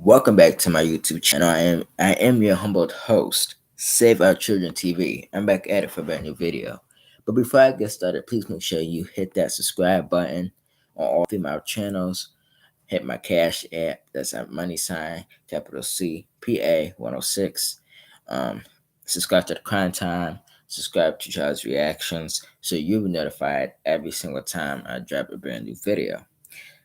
Welcome back to my YouTube channel. I am your humbled host, Save Our Children TV. I'm back at it for a brand new video. But before I get started, please make sure you hit that subscribe button on all three of my channels. Hit my Cash app. That's a money sign, capital C P A 106. Um, Subscribe to the Crime Time. Subscribe to Charles Reactions so you'll be notified every single time I drop a brand new video.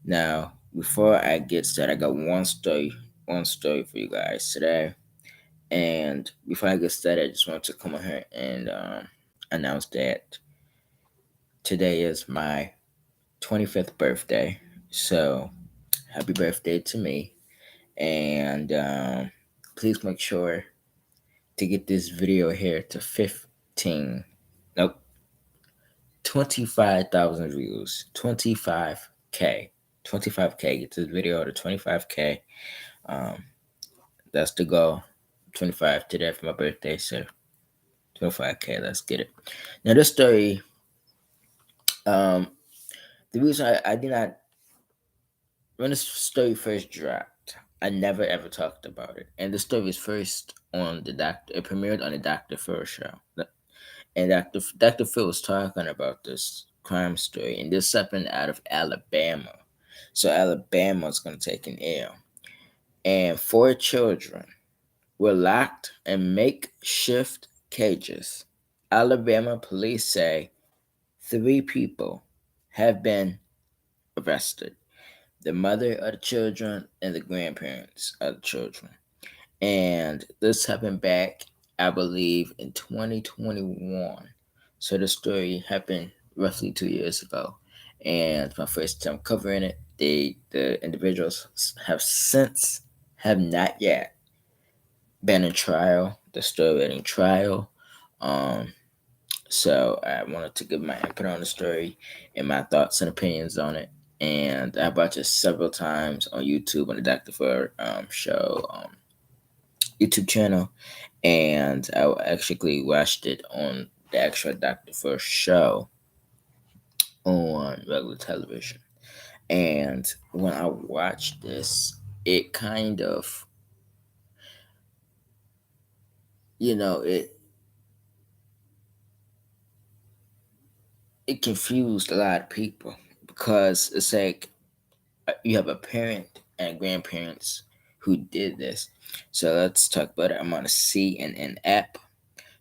Now, before I get started, I got one story for you guys today. And before I get started, I just want to come on here and announce that today is my 25th birthday. So, happy birthday to me. And please make sure to get this video here to 25,000 views. 25K. 25K. Get this video to 25K. Um, That's the goal. 25 today for my birthday, so 25K. Let's get it. Now, this story, um, the reason I did not, when this story first dropped, I never ever talked about it. And the story was first on it premiered on the Dr. Phil show. And Dr. Phil was talking about this crime story, and this happened out of Alabama. So, Alabama's going to take an L. And four children were locked in makeshift cages. Alabama police say three people have been arrested: the mother of the children and the grandparents of the children. And this happened back, I believe, in 2021. So the story happened roughly 2 years ago. And my first time covering it, the individuals have not yet been in trial. They're still in trial. Um, so I wanted to give my input on the story and my thoughts and opinions on it. And I watched it several times on YouTube on the Dr. Fur show YouTube channel, and I actually watched it on the actual Dr. Fur show on regular television. And when I watched this, it kind of, it confused a lot of people because it's like you have a parent and grandparents who did this. So let's talk about it. I'm on a CNN app.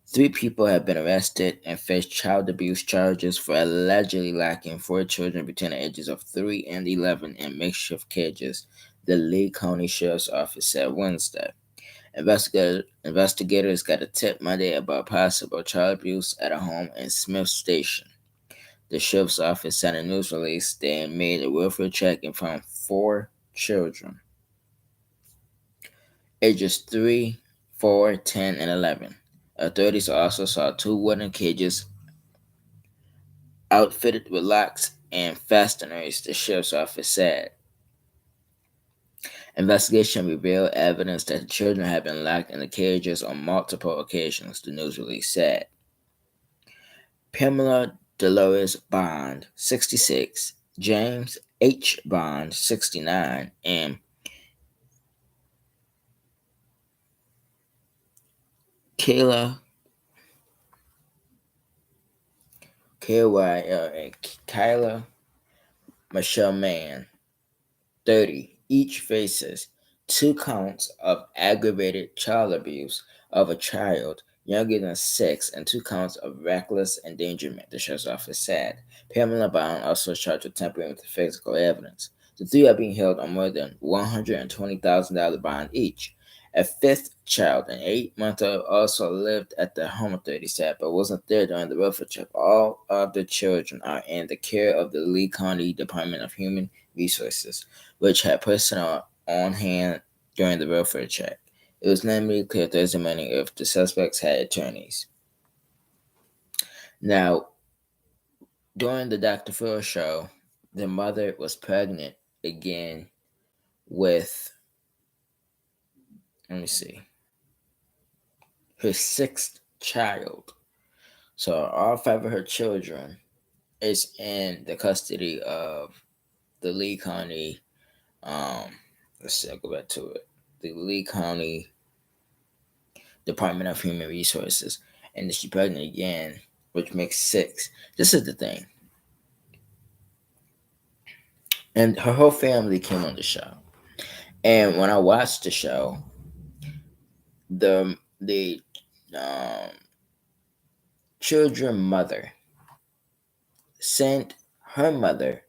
Three people have been arrested and face child abuse charges for allegedly locking four children between the ages of 3 and 11 in makeshift cages, the Lee County Sheriff's Office said Wednesday. Investigators got a tip Monday about possible child abuse at a home in Smith Station. The sheriff's office sent a news release. They made a welfare check and found four children, ages 3, 4, 10, and 11. Authorities also saw two wooden cages outfitted with locks and fasteners, the sheriff's office said. Investigation revealed evidence that the children had been locked in the cages on multiple occasions, the news release said. Pamela Dolores Bond, 66, James H. Bond, 69, and Kayla Kyla Michelle Mann, 30, each faces 2 counts of aggravated child abuse of a child younger than 6 and 2 counts of reckless endangerment, the sheriff's office said. Pamela Bond also charged with tampering with the physical evidence. The three are being held on more than $120,000 bond each. A fifth child, an 8-month-old, also lived at the home, authorities said, but wasn't there during the welfare check. All of the children are in the care of the Lee County Department of Human Resources, which had personnel on hand during the welfare check. It was not immediately clear Thursday morning if the suspects had attorneys. Now, during the Dr. Phil show, the mother was pregnant again with, her sixth child. So all five of her children is in the custody of the Lee County. Let's see, I'll go back to it. the Lee County Department of Human Resources, and she's pregnant again, which makes six. This is the thing, and her whole family came on the show. And when I watched the show, the um, children mother sent her mother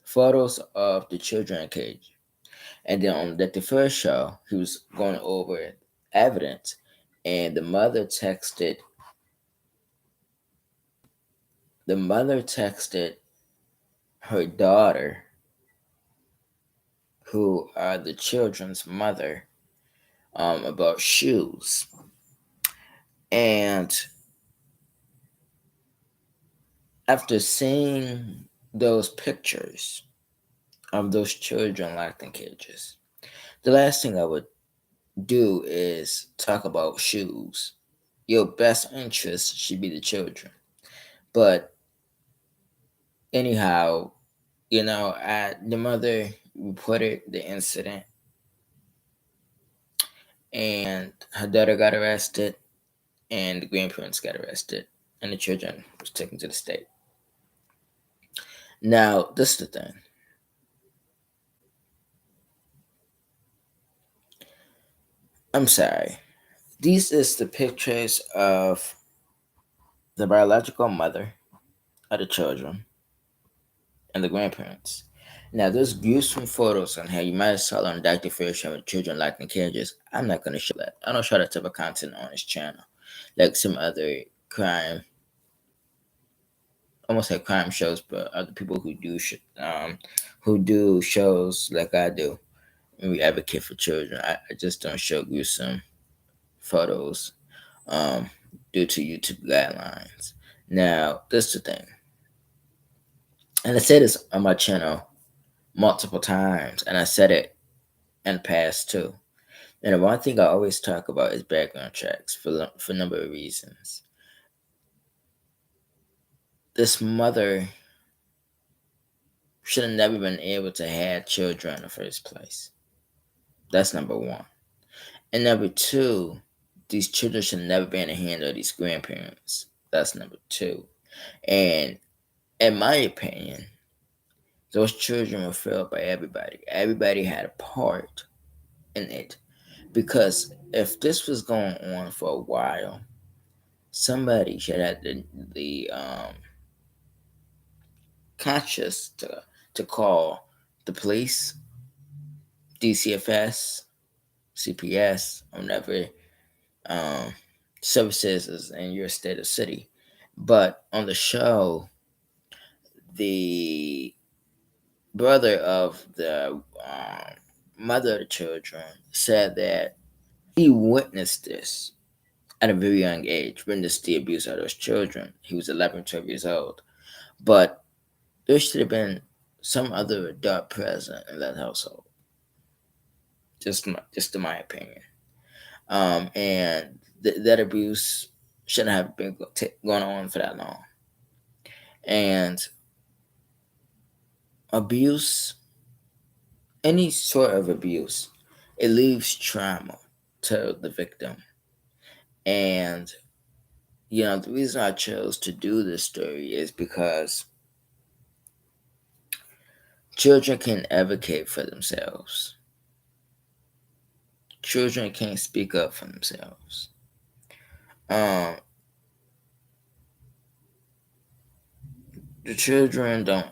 photos of the children in cage. And then on the first show, he was going over evidence, and the mother texted her daughter, who are the children's mother, about shoes. And after seeing those pictures of those children locked in cages, the last thing I would do is talk about shoes. Your best interest should be the children. But anyhow, the mother reported the incident, and her daughter got arrested, and the grandparents got arrested, and the children was taken to the state. Now, this is the thing. I'm sorry. These is the pictures of the biological mother of the children and the grandparents. Now, those gruesome photos on how you might have saw on Dr. Fair showing children locked in cages, I'm not going to show that. I don't show that type of content on this channel. Like some other crime, almost like crime shows, but other people who do shows like I do, and we advocate for children. I just don't show gruesome photos um, due to YouTube guidelines. Now, this is the thing, and I said this on my channel multiple times, and I said it in the past too. And the one thing I always talk about is background checks for a number of reasons. This mother should have never been able to have children in the first place. That's number one. And number two, these children should never be in the hand of these grandparents. That's number two. And in my opinion, those children were failed by everybody. Everybody had a part in it. Because if this was going on for a while, somebody should have the conscious to call the police, DCFS, CPS, or whatever um, services is in your state or city. But on the show, the brother of the mother of the children said that he witnessed this at a very young age, witnessed the abuse of those children. He was 11, 12 years old. But there should have been some other adult present in that household. Just in my opinion. And that abuse shouldn't have been going on for that long. And abuse, any sort of abuse, it leaves trauma to the victim. And the reason I chose to do this story is because children can advocate for themselves. Children can't speak up for themselves. Um, the children don't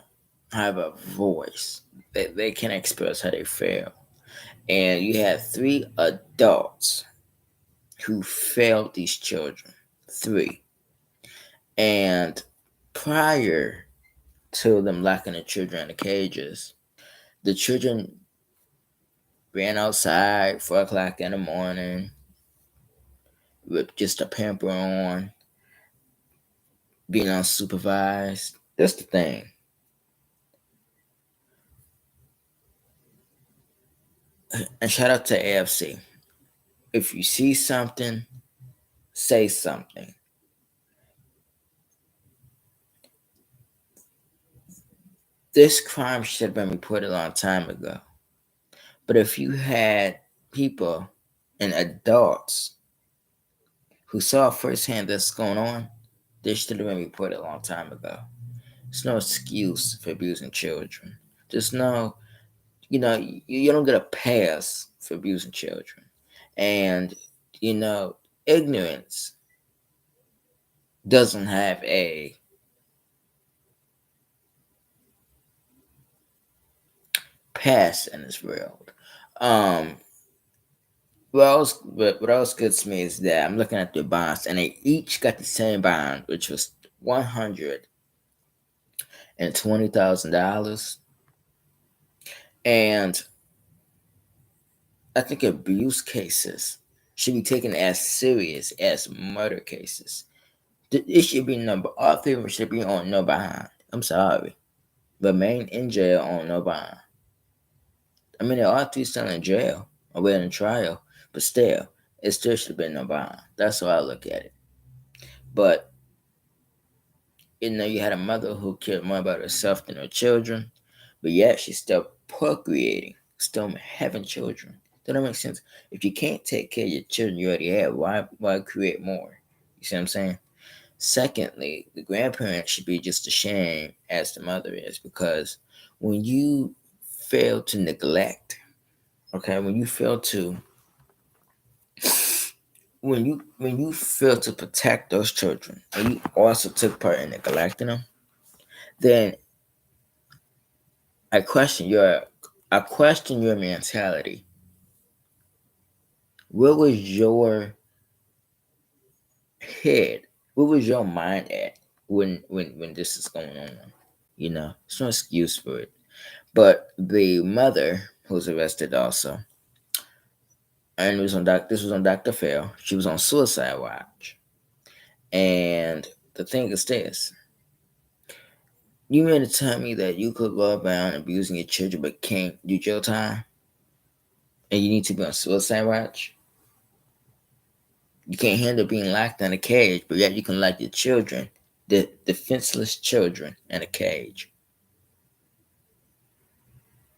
have a voice. They can express how they feel. And you have three adults who failed these children. Three. And prior to them locking the children in the cages, the children ran outside 4 o'clock in the morning with just a pamper on, being unsupervised. That's the thing. And shout out to AFC. If you see something, say something. This crime should have been reported a long time ago. But if you had people and adults who saw firsthand this going on, they should have been reported a long time ago. There's no excuse for abusing children. Just know, you don't get a pass for abusing children. And, you know, ignorance doesn't have a pass in this world. Um, what else gets me is that I'm looking at the bonds, and they each got the same bond, which was $120,000. And I think abuse cases should be taken as serious as murder cases. It should be number all three of them should be on no bond. I'm sorry, remain in jail on no bond. I mean, they're all three still in jail or waiting trial, but still, it still should have been no bond. That's how I look at it. But you had a mother who cared more about herself than her children, but yet she's still procreating, still having children. That don't make sense. If you can't take care of your children you already have, why create more? You see what I'm saying? Secondly, the grandparent should be just as ashamed as the mother is, because when you fail to neglect, okay, when you fail to protect those children, and you also took part in neglecting them, then I question your I question your mentality. Where was your head? Where was your mind at when this is going on? It's no excuse for it. But the mother who was arrested also, and this was on Dr. Phil. She was on suicide watch. And the thing is this. You mean to tell me that you could go around abusing your children but can't do jail time? And you need to be on suicide watch? You can't handle being locked in a cage, but yet you can lock your children, the defenseless children, in a cage.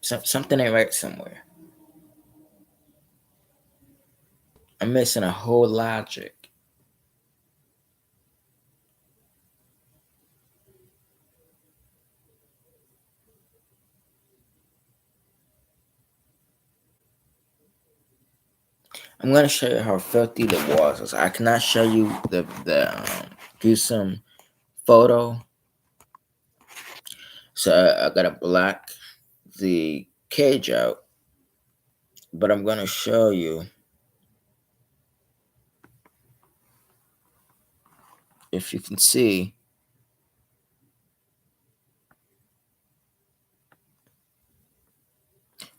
Something ain't right somewhere. I'm missing a whole logic. I'm gonna show you how filthy the walls is. I cannot show you the gruesome photo, so I gotta block the cage out. But I'm gonna show you, if you can see,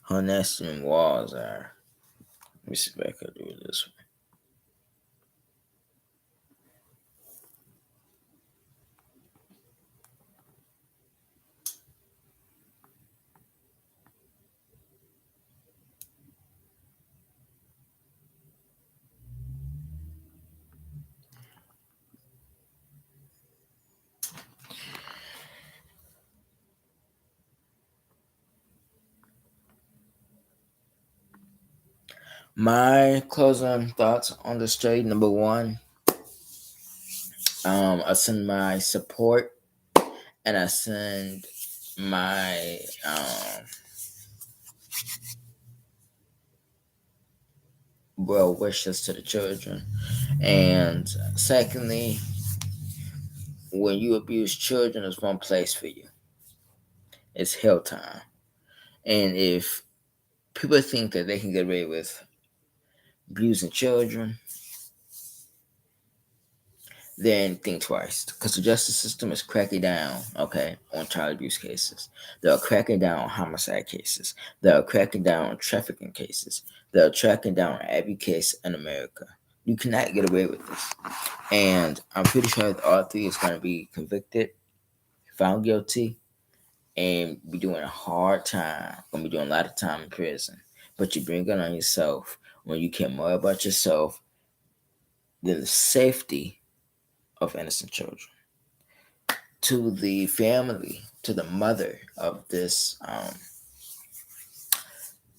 how nasty the walls are. Let me see if I can do it this way. My closing thoughts on the story: number one, I send my support, and I send my well wishes to the children. And secondly, when you abuse children, there's one place for you. It's hell time. And if people think that they can get away with abusing children, then think twice, because the justice system is cracking down, okay, on child abuse cases. They're cracking down on homicide cases. They're cracking down on trafficking cases. They're cracking down on every case in America. You cannot get away with this. And I'm pretty sure that all three is going to be convicted, found guilty, and be doing a hard time. Going to be doing a lot of time in prison. But you bring it on yourself when you care more about yourself than the safety of innocent children. To the family, to the mother of this,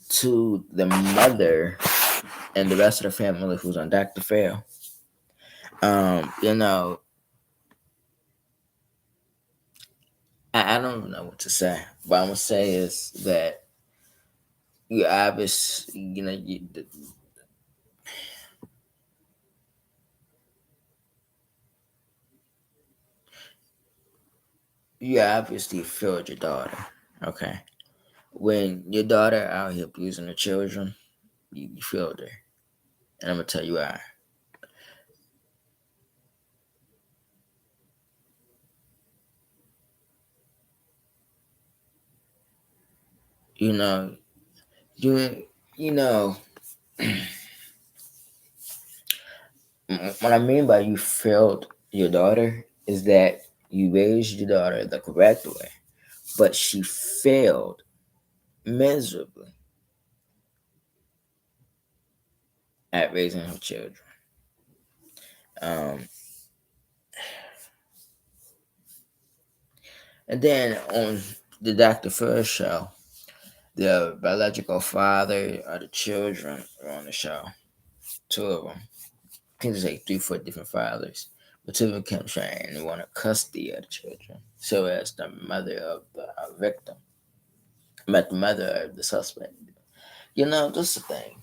to the mother and the rest of the family who's on Dr. Phil. You know, I don't even know what to say. What I'm gonna say is that you obviously, you obviously failed your daughter. Okay, when your daughter out here abusing the children, you failed her, and I'm gonna tell you why. You know, you you know what I mean by you failed your daughter is that you raised your daughter the correct way, but she failed miserably at raising her children. Um, and then on the Dr. First show, the biological father of the children were on the show. Two of them. I think there's like three, four different fathers. But two of them kept trying and wanted custody of the children. So as the mother of the victim, met the mother of the suspect. This is the thing.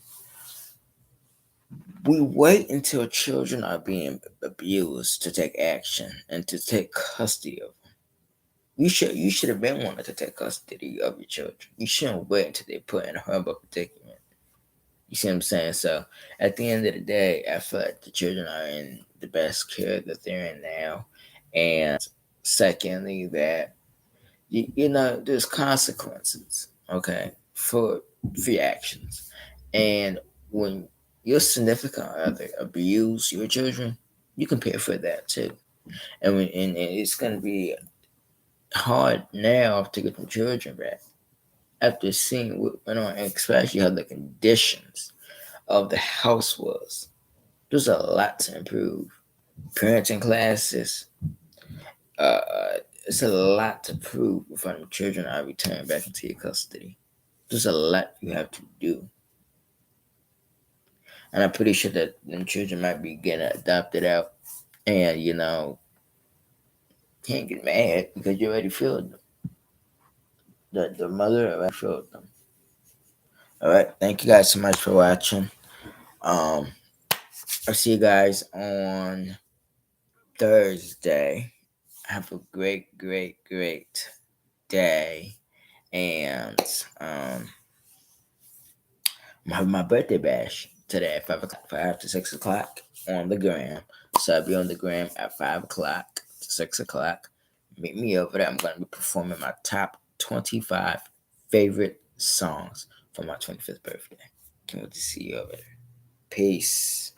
We wait until children are being abused to take action and to take custody of them. You should have been wanting to take custody of your children. You shouldn't wait until they put in a horrible predicament. You see what I'm saying? So at the end of the day, I feel like the children are in the best care that they're in now. And secondly, that there's consequences, okay, for your actions. And when your significant other abuse your children, you can pay for that too. And it's gonna be hard now to get the children back after seeing what went on, and especially how the conditions of the house was. There's a lot to improve. Parenting classes, it's a lot to prove before the children are returned back into your custody. There's a lot you have to do. And I'm pretty sure that them children might be getting adopted out. And, can't get mad because you already filled them. The mother already filled them. All right. Thank you guys so much for watching. Um, I'll see you guys on Thursday. Have a great, great, great day. And I'm having my birthday bash today at 5 o'clock, 5 to 6 o'clock on the gram. So I'll be on the gram at 5 o'clock to 6 o'clock. Meet me over there. I'm going to be performing my top 25 favorite songs for my 25th birthday. Can't wait to see you over there. Peace.